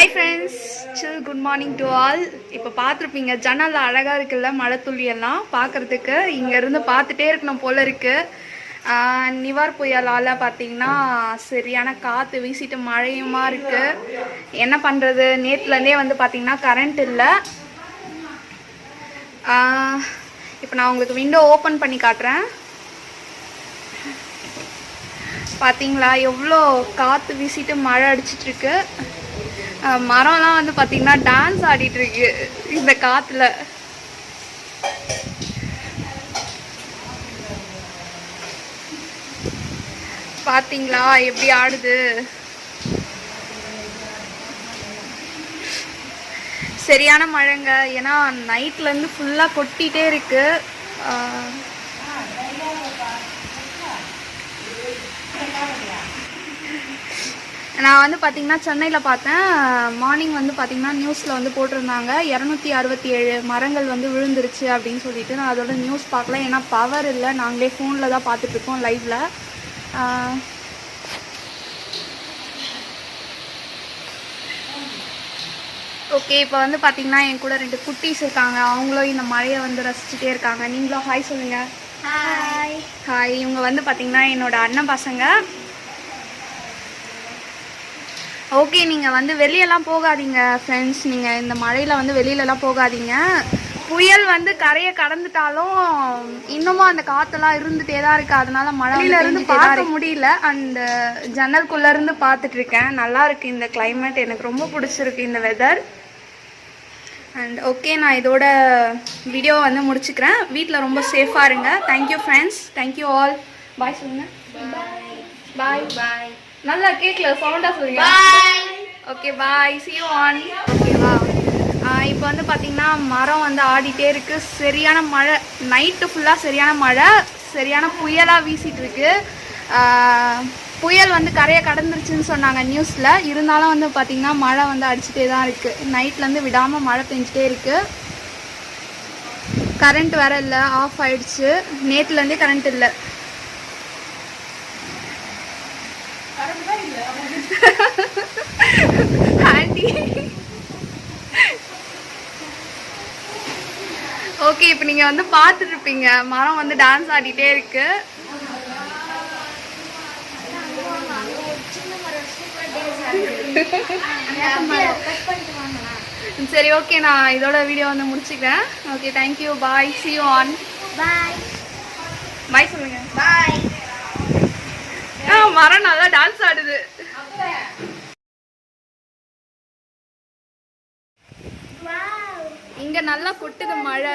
Hi friends, chill good morning to all. இப்போ பார்த்துருப்பீங்க ஜன்னல் அழகாக இருக்குல்ல, மழை துளியெல்லாம் பார்க்குறதுக்கு இங்கேருந்து பார்த்துட்டே இருக்கணும் போல் இருக்குது. நிவார் புயலால் பார்த்தீங்கன்னா சரியான காற்று வீசிட்டு மழையுமா இருக்குது. என்ன பண்ணுறது, நேற்றுலேருந்தே வந்து பார்த்திங்கன்னா கரண்ட் இல்லை. இப்போ நான் உங்களுக்கு விண்டோ ஓப்பன் பண்ணி காட்டுறேன். பார்த்தீங்களா எவ்வளோ காற்று வீசிட்டு மழை அடிச்சிட்ருக்கு. மரம்லாம் வந்து பார்த்தீங்கன்னா டான்ஸ் ஆடிட்டுருக்கு இந்த காற்றுல. பார்த்தீங்களா எப்படி ஆடுது. சரியான மழைங்க, ஏன்னா நைட்லேருந்து ஃபுல்லாக கொட்டிகிட்டே இருக்கு. நான் வந்து பார்த்திங்கன்னா சென்னையில் பார்த்தேன். மார்னிங் வந்து பார்த்திங்கன்னா நியூஸில் வந்து போட்டிருந்தாங்க 267 மரங்கள் வந்து விழுந்துருச்சு அப்படின்னு சொல்லிட்டு. நான் அதோட நியூஸ் பார்க்கல, ஏன்னா பவர் இல்லை. நாங்களே ஃபோனில் தான் பார்த்துட்ருக்கோம் லைவில். ஓகே, இப்போ வந்து பார்த்திங்கன்னா என் கூட 2 குட்டீஸ் இருக்காங்க. அவங்களும் இந்த மழையை வந்து ரசிச்சுட்டே இருக்காங்க. நீங்களும் ஹாய் சொல்லுங்கள். Hi hi. இவங்க வந்து பார்த்திங்கன்னா என்னோடய அண்ணன் பசங்க. ஓகே, நீங்கள் வந்து வெளியெல்லாம் போகாதீங்க ஃப்ரெண்ட்ஸ். நீங்கள் இந்த மழையில் வந்து வெளியிலலாம் போகாதீங்க. புயல் வந்து கரையை கடந்துட்டாலும் இன்னமும் அந்த காற்றெல்லாம் இருந்துகிட்டே தான் இருக்குது. அதனால மழையிலேருந்து பார்க்க முடியல. அந்த ஜன்னல்குள்ளேருந்து பார்த்துட்ருக்கேன். நல்லா இருக்குது இந்த கிளைமேட், எனக்கு ரொம்ப பிடிச்சிருக்கு இந்த வெதர். அண்ட் ஓகே, நான் இதோட வீடியோ வந்து முடிச்சுக்கிறேன். வீட்டில் ரொம்ப சேஃபாக இருங்க. Thank you friends, thank you all. Bye சொல்லுங்கள். Bye bye. நல்லா கேட்கல, சவுண்டாக சொல்லுங்க. Okay bye, see you on. ஓகேவா. இப்போ வந்து பார்த்திங்கன்னா மரம் வந்து ஆடிட்டே இருக்குது. சரியான மழை, நைட்டு ஃபுல்லாக சரியான மழை, சரியான புயலாக வீசிகிட்டு இருக்கு. புயல் வந்து கரையை கடந்துருச்சுன்னு சொன்னாங்க நியூஸில். இருந்தாலும் வந்து பார்த்திங்கன்னா மழை வந்து அடிச்சுட்டே தான் இருக்குது. நைட்லேருந்து விடாமல் மழை பெஞ்சிட்டே இருக்குது. கரண்ட் வேறு இல்லை, ஆஃப் ஆகிடுச்சு. நேற்றுலேருந்தே கரண்ட் இல்லை. ஆண்டி ஓகே, இப்போ நீங்கள் வந்து பார்த்துட்ருப்பீங்க மரம் வந்து டான்ஸ் ஆடிட்டே இருக்கு. சரி ஓகே, நான் இதோட வீடியோ வந்து முடிச்சுக்கிறேன். Okay, thank you, bye, see you on. பாய் பாய் சொல்லுங்க. பாய். மரம் நல்லா டான்ஸ் ஆடுது. இங்க நல்லா கொட்டுது மழை,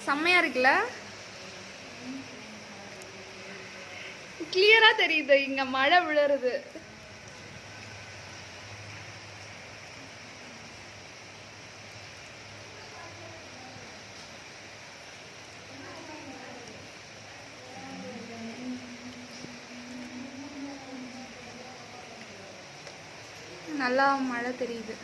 செம்மையா இருக்குல்ல. கிளியரா தெரியுது இங்க மழை விழுறது. நல்லா மழை தெரியுது.